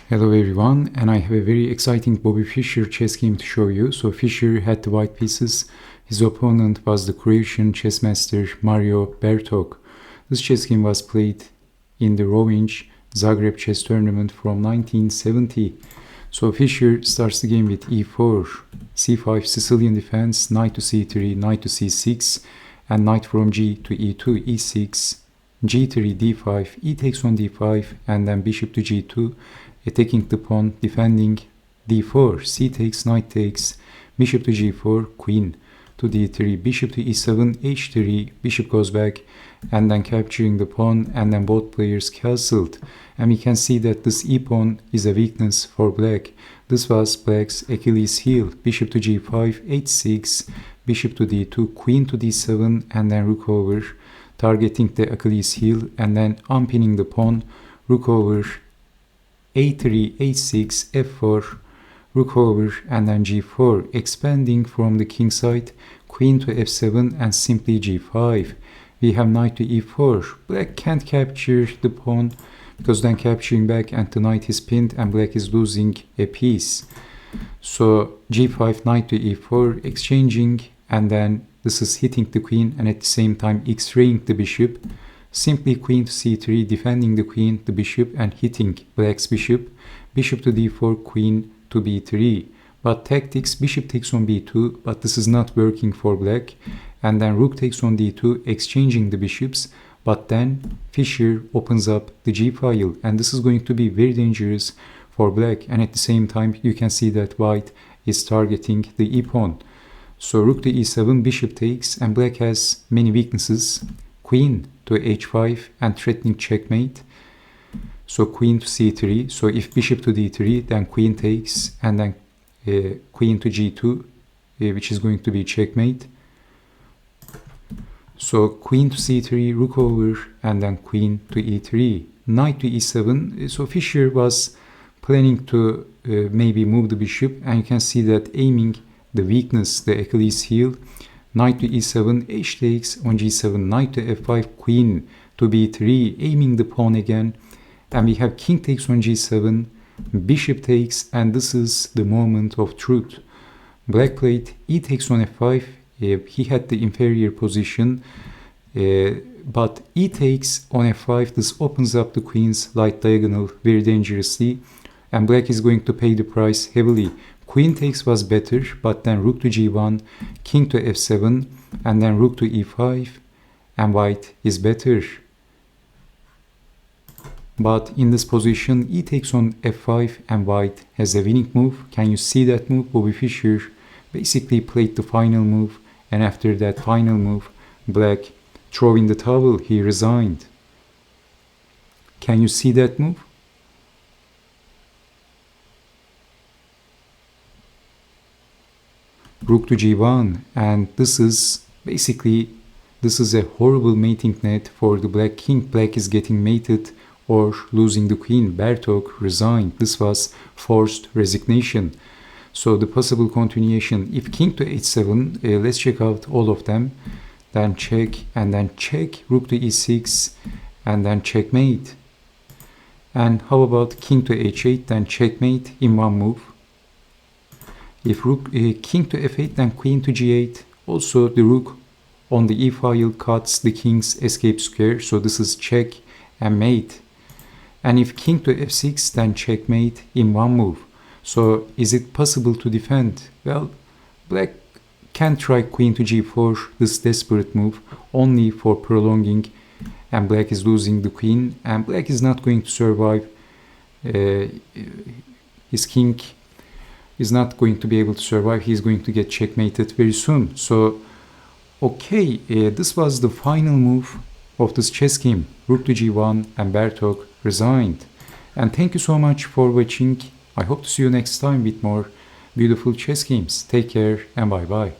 Hello everyone, and I have a very exciting Bobby Fischer chess game to show you. So Fischer had the white pieces. His opponent was the Croatian chess master Mario Bertok. This chess game was played in the Rovinj Zagreb chess tournament from 1970. So Fischer starts the game with e4, c5 Sicilian defense, knight to c3, knight to c6, and knight from g to e2, e6, g3, d5, e takes on d5, and then bishop to g2, attacking the pawn, defending d4, c takes, knight takes, bishop to g4, queen to d3, bishop to e7, h3, bishop goes back, and then capturing the pawn, and then both players castled. And we can see that this e-pawn is a weakness for black. This was black's Achilles heel. Bishop to g5, h6, bishop to d2, queen to d7, and then rook over, targeting the Achilles heel, and then unpinning the pawn, rook over, a3, h6, f4, rook over, and then g4, expanding from the king side, queen to f7, and simply g5. We have knight to e4. Black can't capture the pawn because then capturing back and the knight is pinned and black is losing a piece. So g5, knight to e4, exchanging, and then this is hitting the queen and at the same time x-raying the bishop. Simply queen to c3, defending the queen, the bishop, and hitting black's bishop. Bishop to d4, queen to b3. But tactics, bishop takes on b2, but this is not working for black. And then rook takes on d2, exchanging the bishops. But then Fischer opens up the g file, and this is going to be very dangerous for black. And at the same time, you can see that white is targeting the e-pawn. So rook to e7, bishop takes, and black has many weaknesses. Queen to h5 and threatening checkmate. So queen to c3. So if bishop to d3, then queen takes, and then queen to g2, which is going to be checkmate. So queen to c3, rook over, and then queen to e3. Knight to e7. So Fischer was planning to maybe move the bishop, and you can see that aiming the weakness, the Achilles heel. Knight to e7, h takes on g7, knight to f5, queen to b3, aiming the pawn again. And we have king takes on g7, bishop takes, and this is the moment of truth. Black played e takes on f5. He had the inferior position, but e takes on f5. This opens up the queen's light diagonal very dangerously, and black is going to pay the price heavily. Queen takes was better, but then rook to g1, king to f7, and then rook to e5, and white is better. But in this position, e takes on f5, and white has a winning move. Can you see that move? Bobby Fischer basically played the final move, and after that final move, black threw in the towel, he resigned. Can you see that move? Rook to g1, and this is a horrible mating net for the black king. Black is getting mated or losing the queen. Bertok resigned. This was forced resignation. So the possible continuation, if king to h7, let's check out all of them. Then check, and then check, rook to e6, and then checkmate. And how about king to h8, then checkmate in one move. If rook, king to f8, then queen to g8. Also the rook on the e-file cuts the king's escape square. So this is check and mate. And if king to f6, then checkmate in one move. So is it possible to defend? Well, black can try queen to g4, this desperate move, only for prolonging, and black is losing the queen, and black is not going to survive. His king is not going to be able to survive. He's going to get checkmated very soon. So, okay, this was the final move of this chess game. Rook to g1, and Bertok resigned. And thank you so much for watching. I hope to see you next time with more beautiful chess games. Take care and bye bye.